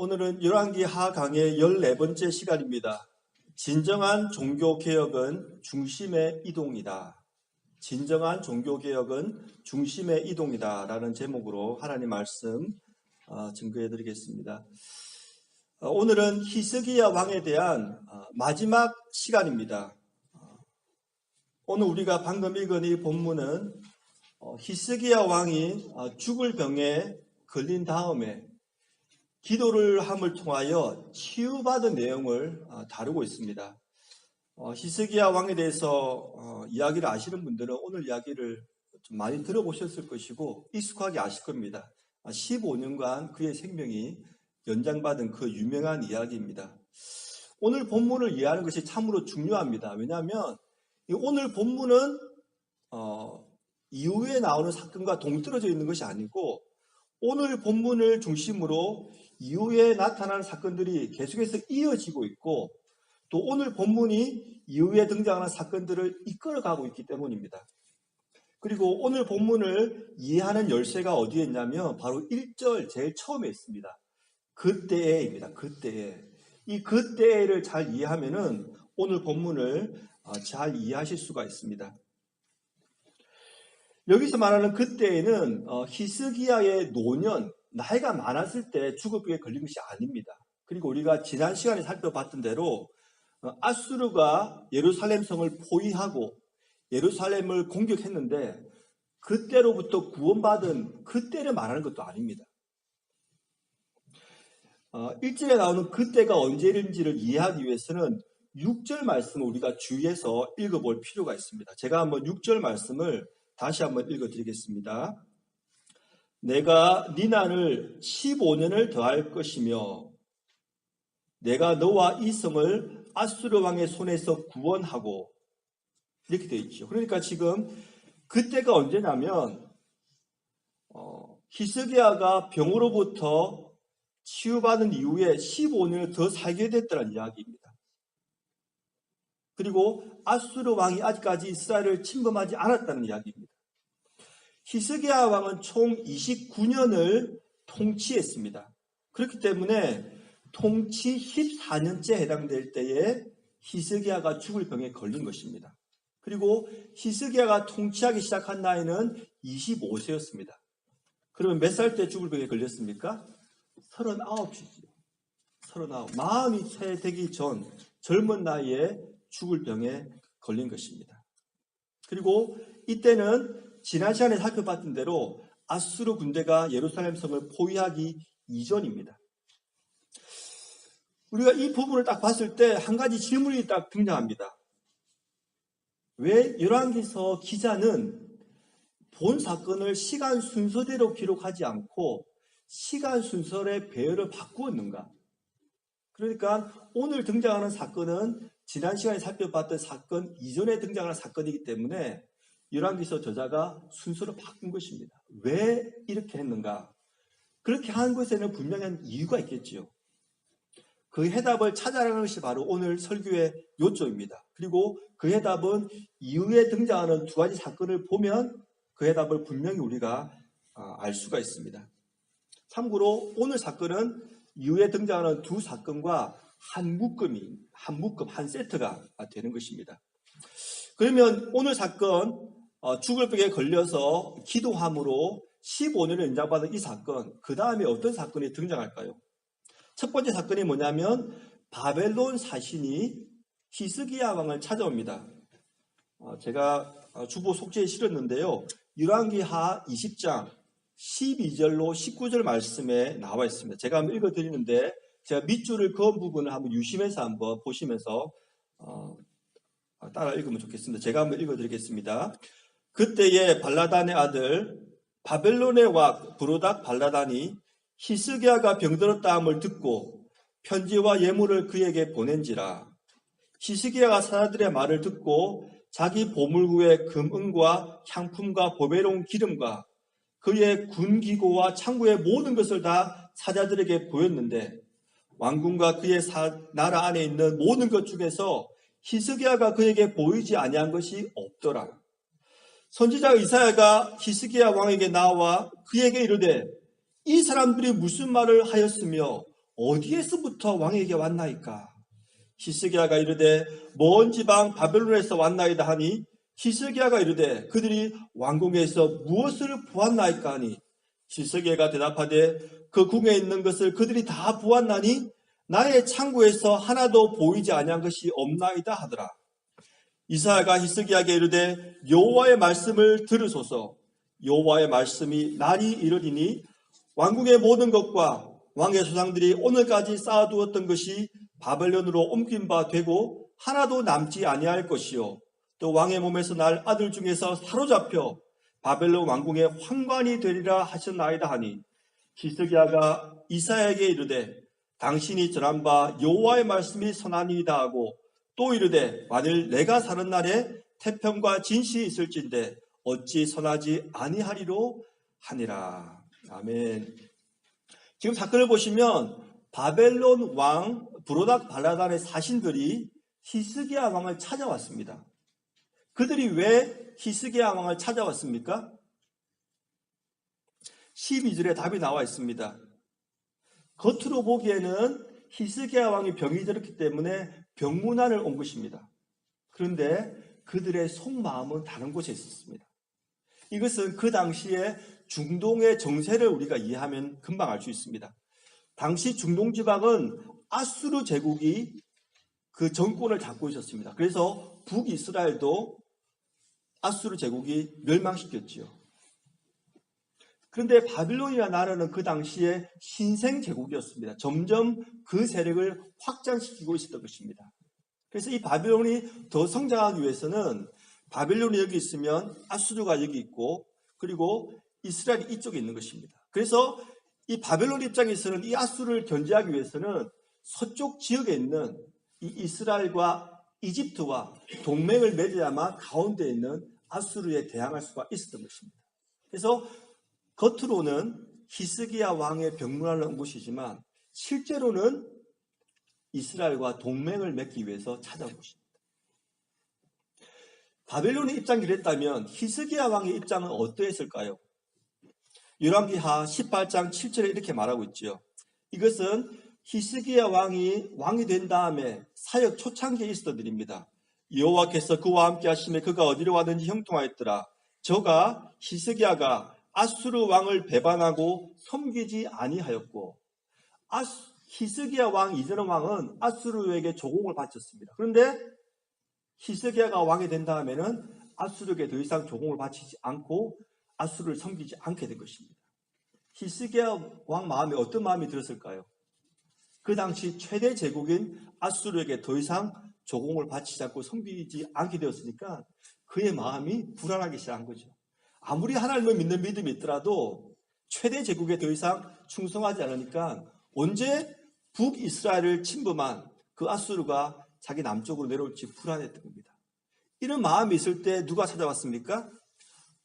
오늘은 열왕기 하강의 14번째 시간입니다. 진정한 종교개혁은 중심의 이동이다. 진정한 종교개혁은 중심의 이동이다 라는 제목으로 하나님 말씀 증거해 드리겠습니다. 오늘은 히스기야 왕에 대한 마지막 시간입니다. 오늘 우리가 방금 읽은 이 본문은 히스기야 왕이 죽을 병에 걸린 다음에 기도를 함을 통하여 치유받은 내용을 다루고 있습니다. 히스기야 왕에 대해서 이야기를 아시는 분들은 오늘 이야기를 좀 많이 들어보셨을 것이고 익숙하게 아실 겁니다. 15년간 그의 생명이 연장받은 그 유명한 이야기입니다. 오늘 본문을 이해하는 것이 참으로 중요합니다. 왜냐하면 오늘 본문은 이후에 나오는 사건과 동떨어져 있는 것이 아니고 오늘 본문을 중심으로 이후에 나타나는 사건들이 계속해서 이어지고 있고 또 오늘 본문이 이후에 등장하는 사건들을 이끌어가고 있기 때문입니다. 그리고 오늘 본문을 이해하는 열쇠가 어디에 있냐면 바로 1절 제일 처음에 있습니다. 그때에입니다. 그때에. 이 그때에를 잘 이해하면은 오늘 본문을 잘 이해하실 수가 있습니다. 여기서 말하는 그때에는 히스기야의 노년, 나이가 많았을 때 죽을 병에 걸린 것이 아닙니다. 그리고 우리가 지난 시간에 살펴봤던 대로 아수르가 예루살렘 성을 포위하고 예루살렘을 공격했는데 그때로부터 구원받은 그때를 말하는 것도 아닙니다. 1절에 나오는 그때가 언제인지를 이해하기 위해서는 6절 말씀을 우리가 주의해서 읽어볼 필요가 있습니다. 제가 한번 6절 말씀을 다시 한번 읽어드리겠습니다. 내가 네 난을 15년을 더할 것이며 내가 너와 이 성을 아수르 왕의 손에서 구원하고 이렇게 되어 있죠. 그러니까 지금 그때가 언제냐면 히스기야가 병으로부터 치유받은 이후에 15년을 더 살게 됐다는 이야기입니다. 그리고 아수르 왕이 아직까지 이스라엘을 침범하지 않았다는 이야기입니다. 히스기야 왕은 총 29년을 통치했습니다. 그렇기 때문에 통치 14년째 해당될 때에 히스기야가 죽을 병에 걸린 것입니다. 그리고 히스기야가 통치하기 시작한 나이는 25세였습니다. 그러면 몇 살 때 죽을 병에 걸렸습니까? 39이죠. 39. 마흔이 채 되기 전 젊은 나이에 죽을 병에 걸린 것입니다. 그리고 이때는 지난 시간에 살펴봤던 대로 아수르 군대가 예루살렘 성을 포위하기 이전입니다. 우리가 이 부분을 딱 봤을 때 한 가지 질문이 딱 등장합니다. 왜 열왕기서 기자는 본 사건을 시간 순서대로 기록하지 않고 시간 순서의 배열을 바꾸었는가? 그러니까 오늘 등장하는 사건은 지난 시간에 살펴봤던 사건 이전에 등장하는 사건이기 때문에 열왕기서 저자가 순서를 바꾼 것입니다. 왜 이렇게 했는가? 그렇게 한 것에는 분명한 이유가 있겠지요. 그 해답을 찾아가는 것이 바로 오늘 설교의 요점입니다. 그리고 그 해답은 이후에 등장하는 두 가지 사건을 보면 그 해답을 분명히 우리가 알 수가 있습니다. 참고로 오늘 사건은 이후에 등장하는 두 사건과 한 묶음, 한 세트가 되는 것입니다. 그러면 오늘 사건, 죽을 병에 걸려서 기도함으로 15년을 연장받은 이 사건, 그 다음에 어떤 사건이 등장할까요? 첫 번째 사건이 뭐냐면 바벨론 사신이 히스기야 왕을 찾아옵니다. 제가 주보 속지에 실었는데요. 열왕기하 20장 12절로 19절 말씀에 나와 있습니다. 제가 한번 읽어드리는데 제가 밑줄을 그은 부분을 한번 유심해서 한번 보시면서 따라 읽으면 좋겠습니다. 제가 한번 읽어드리겠습니다. 그때에 발라단의 아들 바벨론의 왕 브로닥 발라단이 히스기야가 병들었다 함을 듣고 편지와 예물을 그에게 보낸지라. 히스기야가 사자들의 말을 듣고 자기 보물구의 금은과 향품과 보배로운 기름과 그의 군기고와 창고의 모든 것을 다 사자들에게 보였는데 왕궁과 그의 나라 안에 있는 모든 것 중에서 히스기야가 그에게 보이지 아니한 것이 없더라. 선지자 이사야가 히스기야 왕에게 나와 그에게 이르되 이 사람들이 무슨 말을 하였으며 어디에서부터 왕에게 왔나이까? 히스기야가 이르되 먼 지방 바벨론에서 왔나이다 하니 히스기야가 이르되 그들이 왕궁에서 무엇을 보았나이까 하니 히스기야가 대답하되 그 궁에 있는 것을 그들이 다 보았나니 나의 창고에서 하나도 보이지 아니한 것이 없나이다 하더라. 이사야가 히스기야에게 이르되 여호와의 말씀을 들으소서. 여호와의 말씀이 날이 이르리니 왕궁의 모든 것과 왕의 소상들이 오늘까지 쌓아두었던 것이 바벨론으로 옮긴 바 되고 하나도 남지 아니할 것이요 또 왕의 몸에서 날 아들 중에서 사로잡혀 바벨론 왕궁의 환관이 되리라 하셨나이다 하니 히스기야가 이사야에게 이르되 당신이 전한 바 여호와의 말씀이 선하니이다 하고 또 이르되 만일 내가 사는 날에 태평과 진실이 있을진데 어찌 선하지 아니하리로 하니라. 아멘. 지금 사건을 보시면 바벨론 왕 브로닥 발라단의 사신들이 히스기야 왕을 찾아왔습니다. 그들이 왜 히스기야 왕을 찾아왔습니까? 12절에 답이 나와 있습니다. 겉으로 보기에는 히스기야 왕이 병이 들었기 때문에 병문안을 온 것입니다. 그런데 그들의 속마음은 다른 곳에 있었습니다. 이것은 그 당시에 중동의 정세를 우리가 이해하면 금방 알 수 있습니다. 당시 중동 지방은 아수르 제국이 그 정권을 잡고 있었습니다. 그래서 북이스라엘도 아수르 제국이 멸망시켰지요. 그런데 바빌론이라는 나라는 그 당시에 신생 제국이었습니다. 점점 그 세력을 확장시키고 있었던 것입니다. 그래서 이 바빌론이 더 성장하기 위해서는 바빌론이 여기 있으면 아수르가 여기 있고 그리고 이스라엘이 이쪽에 있는 것입니다. 그래서 이 바벨론 입장에서는 이 아수르를 견제하기 위해서는 서쪽 지역에 있는 이 이스라엘과 이집트와 동맹을 맺어야만 가운데 있는 아수르에 대항할 수가 있었던 것입니다. 그래서 겉으로는 히스기야 왕의 병문안을 온 곳이지만 실제로는 이스라엘과 동맹을 맺기 위해서 찾아온 것입니다. 바벨론의 입장이 그랬다면 히스기야 왕의 입장은 어떠했을까요? 열왕기하 18장 7절에 이렇게 말하고 있죠. 이것은 히스기야 왕이 된 다음에 사역 초창기에 있었던 일입니다. 여호와께서 그와 함께 하심에 그가 어디로 가든지 형통하였더라. 저가 히스기야가 아수르 왕을 배반하고 섬기지 아니하였고 히스기야 왕 이전의 왕은 아수르에게 조공을 바쳤습니다. 그런데 히스기야가 왕이 된 다음에는 아수르에게 더 이상 조공을 바치지 않고 아수르를 섬기지 않게 된 것입니다. 히스기야 왕 마음에 어떤 마음이 들었을까요? 그 당시 최대 제국인 아수르에게 더 이상 조공을 바치지 않고 섬기지 않게 되었으니까 그의 마음이 불안하기 시작한 거죠. 아무리 하나님을 믿는 믿음이 있더라도 최대 제국에 더 이상 충성하지 않으니까 언제 북이스라엘을 침범한 그 아수르가 자기 남쪽으로 내려올지 불안했던 겁니다. 이런 마음이 있을 때 누가 찾아왔습니까?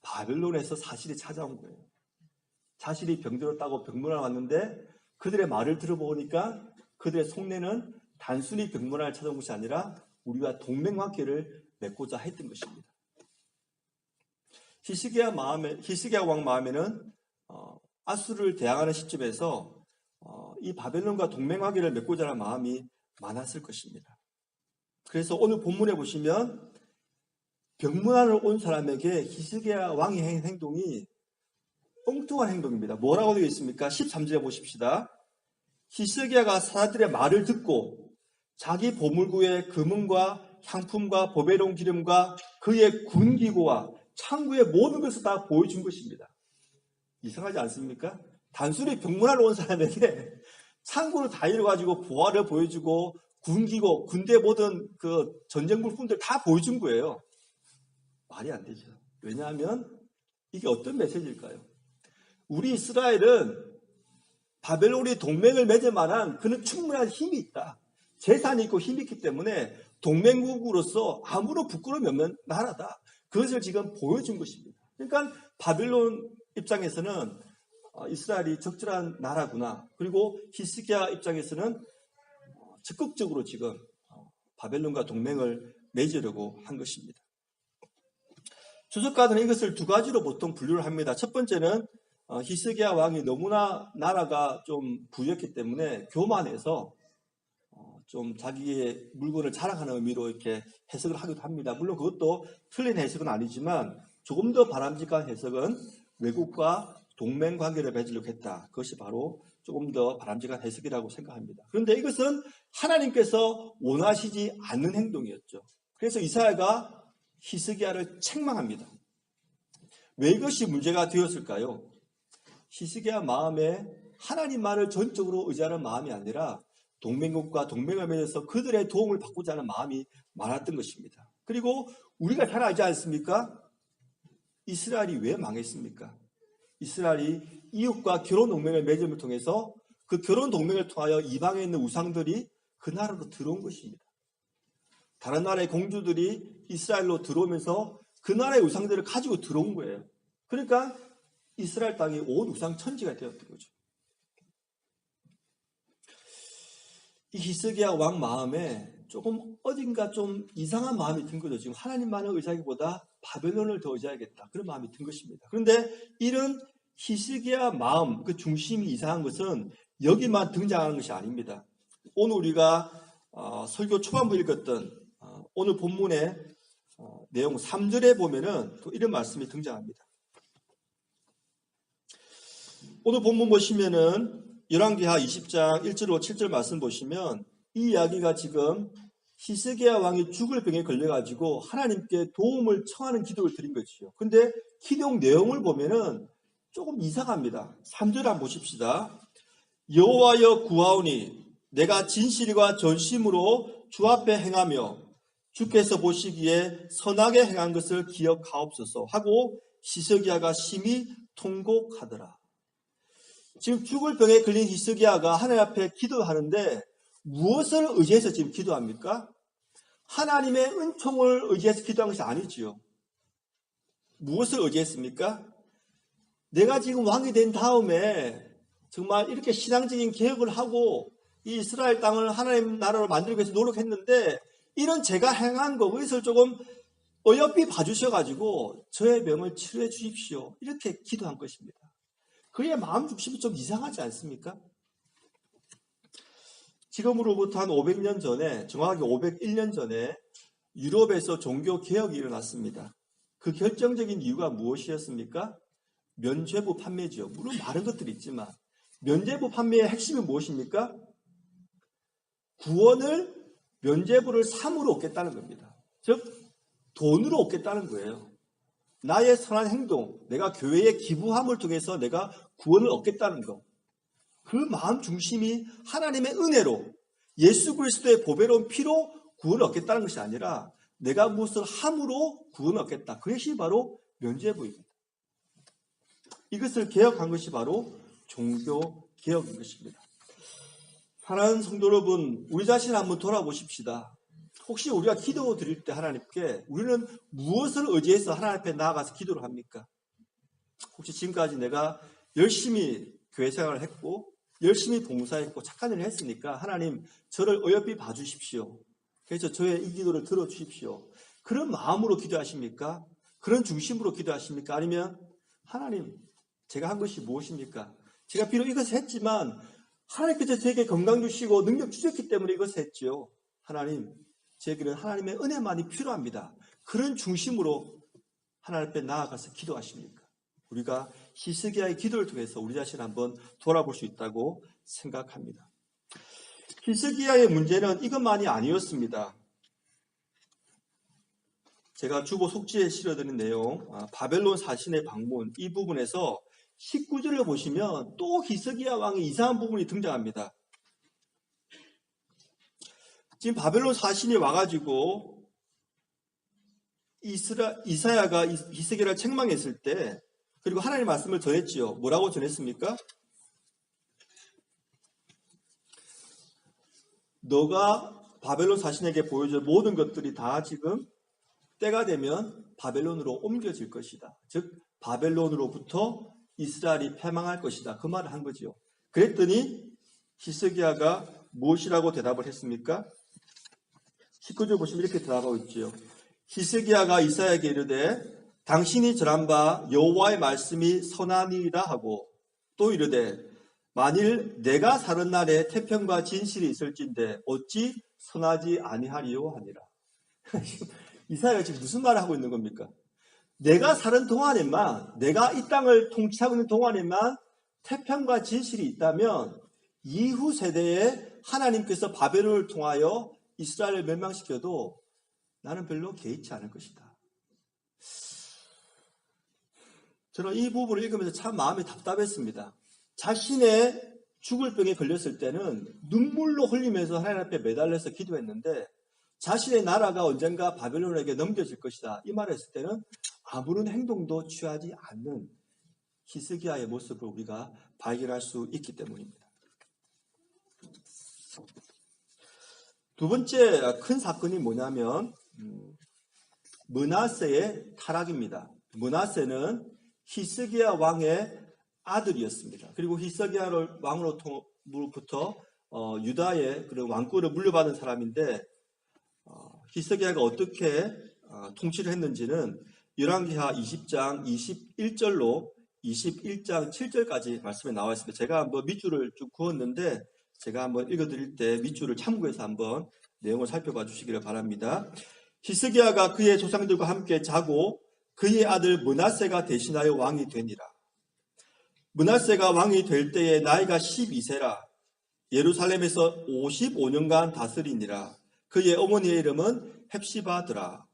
바벨론에서 사실이 찾아온 거예요. 자신이 병들었다고 병문안을 왔는데 그들의 말을 들어보니까 그들의 속내는 단순히 병문안을 찾아온 것이 아니라 우리가 동맹관계를 맺고자 했던 것입니다. 히스기야 왕 마음에는 아수르를 대항하는 시점에서 이 바벨론과 동맹관계를 맺고자 하는 마음이 많았을 것입니다. 그래서 오늘 본문에 보시면 병문안을 온 사람에게 히스기야 왕의 행동이 엉뚱한 행동입니다. 뭐라고 되어 있습니까? 13절에 보십시다. 히스기야가 사람들의 말을 듣고 자기 보물구의 금은과 향품과 보배로운 기름과 그의 군기구와 창구의 모든 것을 다 보여준 것입니다. 이상하지 않습니까? 단순히 병문안을 온 사람에게 창구를 다 이뤄가지고 보화를 보여주고 군기구, 군대 모든 그 전쟁 물품들 다 보여준 거예요. 말이 안 되죠. 왜냐하면 이게 어떤 메시지일까요? 우리 이스라엘은 바벨론이 동맹을 맺을 만한 그는 충분한 힘이 있다. 재산이 있고 힘이 있기 때문에 동맹국으로서 아무런 부끄러움이 없는 나라다. 그것을 지금 보여준 것입니다. 그러니까 바벨론 입장에서는 이스라엘이 적절한 나라구나. 그리고 히스기야 입장에서는 적극적으로 지금 바벨론과 동맹을 맺으려고 한 것입니다. 주석가들은 이것을 두 가지로 보통 분류를 합니다. 첫 번째는 히스기야 왕이 너무나 나라가 좀 부유했기 때문에 교만해서 좀 자기의 물건을 자랑하는 의미로 이렇게 해석을 하기도 합니다. 물론 그것도 틀린 해석은 아니지만 조금 더 바람직한 해석은 외국과 동맹 관계를 맺으려고 했다. 그것이 바로 조금 더 바람직한 해석이라고 생각합니다. 그런데 이것은 하나님께서 원하시지 않는 행동이었죠. 그래서 이사야가 히스기야를 책망합니다. 왜 이것이 문제가 되었을까요? 히스기야 마음에 하나님 말을 전적으로 의지하는 마음이 아니라 동맹국과 동맹을 맺어서 그들의 도움을 받고자 하는 마음이 많았던 것입니다. 그리고 우리가 잘 알지 않습니까? 이스라엘이 왜 망했습니까? 이스라엘이 이웃과 결혼 동맹을 맺음을 통해서 그 결혼 동맹을 통하여 이방에 있는 우상들이 그 나라로 들어온 것입니다. 다른 나라의 공주들이 이스라엘로 들어오면서 그 나라의 우상들을 가지고 들어온 거예요. 그러니까 이스라엘 땅이 온 우상 천지가 되었던 거죠. 이 히스기야 왕 마음에 조금 어딘가 좀 이상한 마음이 든 거죠. 지금 하나님만을 의지하기보다 바벨론을 더 의지하겠다. 그런 마음이 든 것입니다. 그런데 이런 히스기야 마음, 그 중심이 이상한 것은 여기만 등장하는 것이 아닙니다. 오늘 우리가 설교 초반부 읽었던 오늘 본문의 내용 3절에 보면은 또 이런 말씀이 등장합니다. 오늘 본문 보시면은 열왕기하 20장 1절로 7절 말씀 보시면 이 이야기가 지금 히스기야 왕이 죽을 병에 걸려가지고 하나님께 도움을 청하는 기도를 드린 것이죠. 근데 기도 내용을 보면은 조금 이상합니다. 3절 한번 보십시다. 여호와여 구하오니 내가 진실과 전심으로 주 앞에 행하며 주께서 보시기에 선하게 행한 것을 기억하옵소서 하고 히스기야가 심히 통곡하더라. 지금 죽을 병에 걸린 히스기야가 하나님 앞에 기도하는데 무엇을 의지해서 지금 기도합니까? 하나님의 은총을 의지해서 기도한 것이 아니지요. 무엇을 의지했습니까? 내가 지금 왕이 된 다음에 정말 이렇게 신앙적인 개혁을 하고 이 이스라엘 땅을 하나님 나라로 만들기 위해서 노력했는데 이런 제가 행한 것을 조금 어여삐 봐주셔가지고 저의 병을 치료해 주십시오. 이렇게 기도한 것입니다. 그의 마음 중심이 좀 이상하지 않습니까? 지금으로부터 한 500년 전에, 정확하게 501년 전에 유럽에서 종교 개혁이 일어났습니다. 그 결정적인 이유가 무엇이었습니까? 면죄부 판매죠. 물론 많은 것들이 있지만 면죄부 판매의 핵심이 무엇입니까? 구원을 면죄부를 삼으로 얻겠다는 겁니다. 즉 돈으로 얻겠다는 거예요. 나의 선한 행동, 내가 교회에 기부함을 통해서 내가 구원을 얻겠다는 것. 그 마음 중심이 하나님의 은혜로 예수 그리스도의 보배로운 피로 구원을 얻겠다는 것이 아니라 내가 무엇을 함으로 구원을 얻겠다. 그것이 바로 면죄부입니다. 이것을 개혁한 것이 바로 종교 개혁인 것입니다. 사랑하는 성도 여러분, 우리 자신을 한번 돌아보십시다. 혹시 우리가 기도 드릴 때 하나님께 우리는 무엇을 의지해서 하나님 앞에 나아가서 기도를 합니까? 혹시 지금까지 내가 열심히 교회 생활을 했고 열심히 봉사했고 착한 일을 했으니까 하나님 저를 어여삐 봐주십시오. 그래서 저의 이 기도를 들어주십시오. 그런 마음으로 기도하십니까? 그런 중심으로 기도하십니까? 아니면 하나님 제가 한 것이 무엇입니까? 제가 비록 이것을 했지만 하나님께서 제게 건강 주시고 능력 주셨기 때문에 이것을 했지요. 하나님 제게는 하나님의 은혜만이 필요합니다. 그런 중심으로 하나님 앞에 나아가서 기도하십니까? 우리가 히스기야의 기도를 통해서 우리 자신을 한번 돌아볼 수 있다고 생각합니다. 히스기야의 문제는 이것만이 아니었습니다. 제가 주보 속지에 실어드린 내용, 바벨론 사신의 방문, 이 부분에서 19절을 보시면 또 히스기야 왕의 이상한 부분이 등장합니다. 지금 바벨론 사신이 와가지고 이사야가 히스기야를 책망했을 때, 그리고 하나님의 말씀을 전했지요. 뭐라고 전했습니까? 너가 바벨론 사신에게 보여줄 모든 것들이 다 지금 때가 되면 바벨론으로 옮겨질 것이다. 즉 바벨론으로부터 이스라엘이 패망할 것이다. 그 말을 한 거지요. 그랬더니 히스기야가 무엇이라고 대답을 했습니까? 19절 보시면 이렇게 대답하고 있지요. 히스기야가 이사야에게 이르되 당신이 전한 바 여호와의 말씀이 선하니이다 하고 또 이르되 만일 내가 사는 날에 태평과 진실이 있을진데 어찌 선하지 아니하리요 하니라. 이사야가 지금 무슨 말을 하고 있는 겁니까? 내가 사는 동안에만, 내가 이 땅을 통치하고 있는 동안에만 태평과 진실이 있다면 이후 세대에 하나님께서 바벨론을 통하여 이스라엘을 멸망시켜도 나는 별로 개의치 않을 것이다. 저는 이 부분을 읽으면서 참 마음이 답답했습니다. 자신의 죽을 병에 걸렸을 때는 눈물로 흘리면서 하나님 앞에 매달려서 기도했는데 자신의 나라가 언젠가 바벨론에게 넘겨질 것이다. 이 말을 했을 때는 아무런 행동도 취하지 않는 히스기야의 모습을 우리가 발견할 수 있기 때문입니다. 두 번째 큰 사건이 뭐냐면 므낫세의 타락입니다. 므낫세는 히스기야 왕의 아들이었습니다. 그리고 히스기야 왕으로부터 유다의 그런 왕권을 물려받은 사람인데 히스기야가 어떻게 통치를 했는지는 열왕기하 20장 21절로 21장 7절까지 말씀에 나와 있습니다. 제가 한번 밑줄을 쭉 그었는데 제가 한번 읽어드릴 때 밑줄을 참고해서 한번 내용을 살펴봐 주시기를 바랍니다. 히스기야가 그의 조상들과 함께 자고 그의 아들 므낫세가 대신하여 왕이 되니라. 므낫세가 왕이 될 때에 나이가 12세라. 예루살렘에서 55년간 다스리니라. 그의 어머니의 이름은 헵시바더라.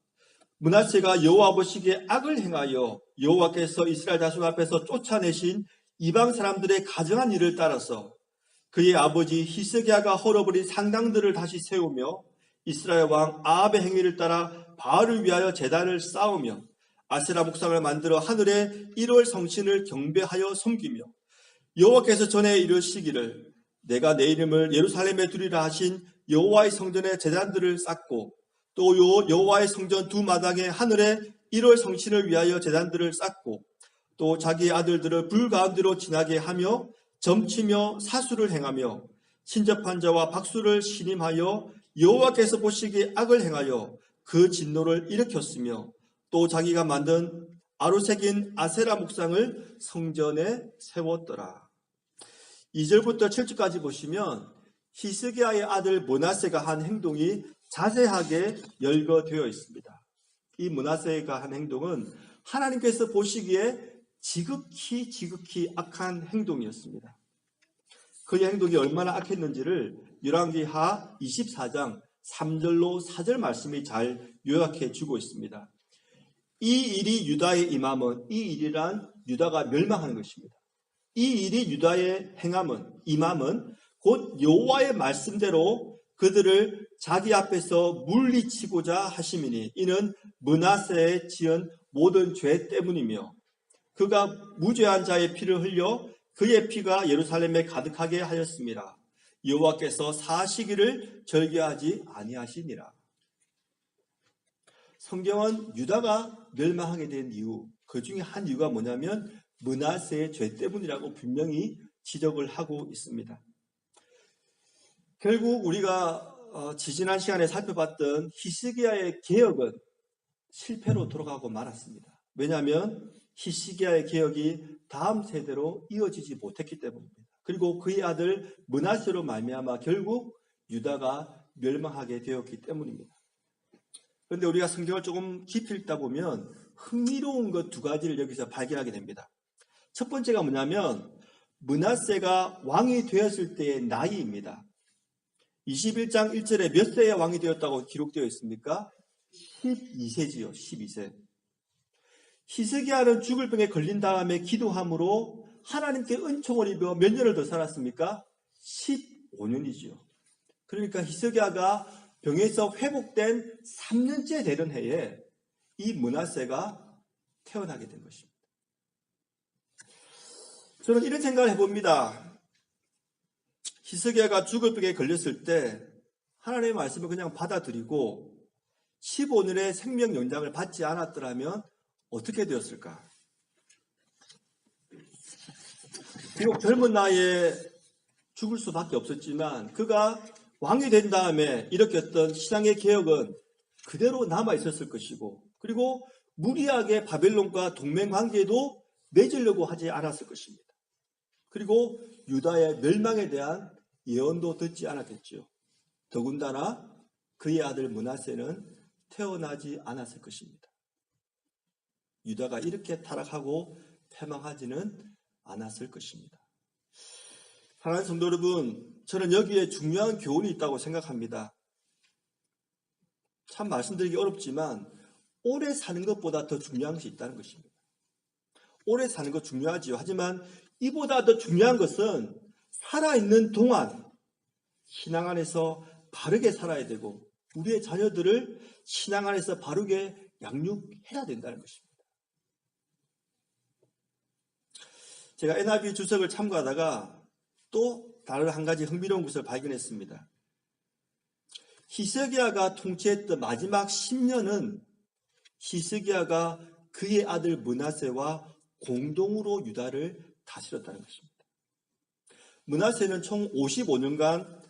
므낫세가 여호와 보시기에 악을 행하여 여호와께서 이스라엘 자손 앞에서 쫓아내신 이방 사람들의 가증한 일을 따라서 그의 아버지 히스기야가 헐어버린 상당들을 다시 세우며 이스라엘 왕 아합의 행위를 따라 바알을 위하여 제단을 쌓으며 아세라 목상을 만들어 하늘의 1월 성신을 경배하여 섬기며 여호와께서 전에 이르시기를 내가 내 이름을 예루살렘에 두리라 하신 여호와의 성전에 제단들을 쌓고 또 여호와의 성전 두 마당에 하늘의 1월 성신을 위하여 제단들을 쌓고 또 자기의 아들들을 불 가운데로 지나게 하며 점치며 사수를 행하며 신접한 자와 박수를 신임하여 여호와께서 보시기에 악을 행하여 그 진노를 일으켰으며 또 자기가 만든 아로색인 아세라 목상을 성전에 세웠더라. 2절부터 7절까지 보시면 히스기야의 아들 므낫세가 한 행동이 자세하게 열거되어 있습니다. 이 므낫세가 한 행동은 하나님께서 보시기에 지극히 악한 행동이었습니다. 그의 행동이 얼마나 악했는지를 열왕기하 24장 3절로 4절 말씀이 잘 요약해 주고 있습니다. 이 일이 유다에 임함은 이 일이란 유다가 멸망하는 것입니다. 이 일이 유다에 임함은 곧 여호와의 말씀대로 그들을 자기 앞에서 물리치고자 하심이니 이는 므낫세의 지은 모든 죄 때문이며 그가 무죄한 자의 피를 흘려 그의 피가 예루살렘에 가득하게 하였습니다. 여호와께서 사시기를 절개하지 아니하시니라. 성경은 유다가 멸망하게 된 이유, 그 중에 한 이유가 뭐냐면 므낫세의 죄 때문이라고 분명히 지적을 하고 있습니다. 결국 우리가 지지난 시간에 살펴봤던 히스기야의 개혁은 실패로 돌아가고 말았습니다. 왜냐하면 히스기야의 개혁이 다음 세대로 이어지지 못했기 때문입니다. 그리고 그의 아들 므낫세로 말미암아 결국 유다가 멸망하게 되었기 때문입니다. 그런데 우리가 성경을 조금 깊이 읽다 보면 흥미로운 것 두 가지를 여기서 발견하게 됩니다. 첫 번째가 뭐냐면 므낫세가 왕이 되었을 때의 나이입니다. 21장 1절에 몇 세에 왕이 되었다고 기록되어 있습니까? 12세지요. 12세. 히스기야는 죽을 병에 걸린 다음에 기도함으로 하나님께 은총을 입어 몇 년을 더 살았습니까? 15년이지요. 그러니까 히스기야가 병에서 회복된 3년째 되는 해에 이 므낫세가 태어나게 된 것입니다. 저는 이런 생각을 해봅니다. 히스기야가 죽을 병에 걸렸을 때 하나님의 말씀을 그냥 받아들이고 15년의 생명 연장을 받지 않았더라면 어떻게 되었을까? 비록 젊은 나이에 죽을 수밖에 없었지만 그가 왕이 된 다음에 일으켰던 신앙의 개혁은 그대로 남아 있었을 것이고 그리고 무리하게 바벨론과 동맹 관계도 맺으려고 하지 않았을 것입니다. 그리고 유다의 멸망에 대한 예언도 듣지 않았겠지요. 더군다나 그의 아들 므낫세는 태어나지 않았을 것입니다. 유다가 이렇게 타락하고 패망하지는 않았을 것입니다. 사랑하는 성도 여러분, 저는 여기에 중요한 교훈이 있다고 생각합니다. 참 말씀드리기 어렵지만 오래 사는 것보다 더 중요한 것이 있다는 것입니다. 오래 사는 것 중요하지요. 하지만 이보다 더 중요한 것은 살아있는 동안 신앙 안에서 바르게 살아야 되고 우리의 자녀들을 신앙 안에서 바르게 양육해야 된다는 것입니다. 제가 NIV 주석을 참고하다가 또 다른 한 가지 흥미로운 것을 발견했습니다. 히스기야가 통치했던 마지막 10년은 히스기야가 그의 아들 므낫세와 공동으로 유다를 다스렸다는 것입니다. 므낫세는 총 55년간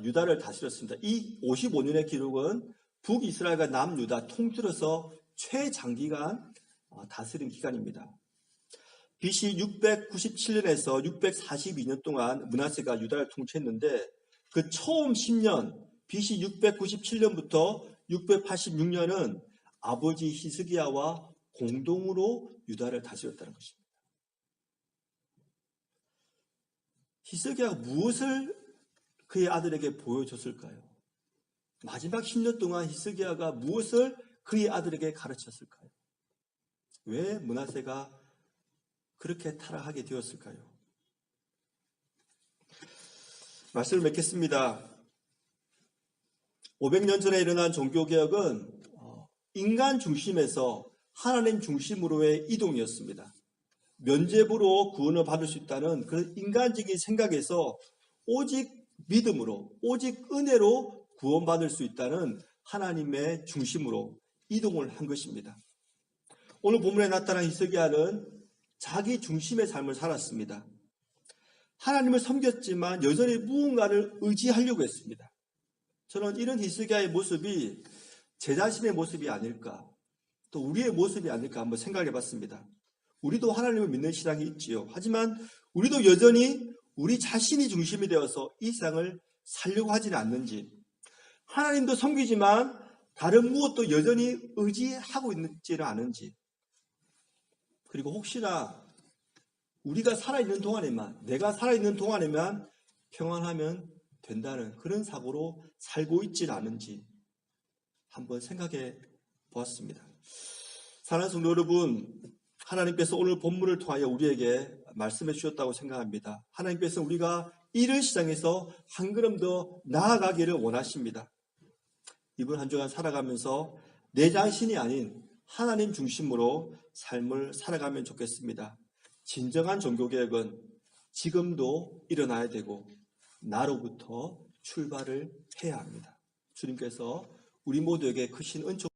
유다를 다스렸습니다. 이 55년의 기록은 북이스라엘과 남유다 통틀어서 최장기간 다스린 기간입니다. BC 697년에서 642년 동안 므낫세가 유다를 통치했는데 그 처음 10년 BC 697년부터 686년은 아버지 히스기야와 공동으로 유다를 다스렸다는 것입니다. 히스기야가 무엇을 그의 아들에게 보여줬을까요? 마지막 10년 동안 히스기야가 무엇을 그의 아들에게 가르쳤을까요? 왜 므낫세가 그렇게 타락하게 되었을까요? 말씀을 맺겠습니다. 500년 전에 일어난 종교개혁은 인간 중심에서 하나님 중심으로의 이동이었습니다. 면죄부로 구원을 받을 수 있다는 그런 인간적인 생각에서 오직 믿음으로, 오직 은혜로 구원받을 수 있다는 하나님의 중심으로 이동을 한 것입니다. 오늘 본문에 나타난 히스기야는 자기 중심의 삶을 살았습니다. 하나님을 섬겼지만 여전히 무언가를 의지하려고 했습니다. 저는 이런 히스기야의 모습이 제 자신의 모습이 아닐까, 또 우리의 모습이 아닐까 한번 생각해 봤습니다. 우리도 하나님을 믿는 신앙이 있지요. 하지만 우리도 여전히 우리 자신이 중심이 되어서 이 세상을 살려고 하지는 않는지, 하나님도 섬기지만 다른 무엇도 여전히 의지하고 있지는 않은지, 그리고 혹시나 우리가 살아있는 동안에만, 내가 살아있는 동안에만 평안하면 된다는 그런 사고로 살고 있지는 않은지 한번 생각해 보았습니다. 사랑하는 성도 여러분, 하나님께서 오늘 본문을 통하여 우리에게 말씀해 주셨다고 생각합니다. 하나님께서 우리가 이를 시장에서 한 걸음 더 나아가기를 원하십니다. 이번 한 주간 살아가면서 내 자신이 아닌 하나님 중심으로 삶을 살아가면 좋겠습니다. 진정한 종교개혁은 지금도 일어나야 되고 나로부터 출발을 해야 합니다. 주님께서 우리 모두에게 크신 은총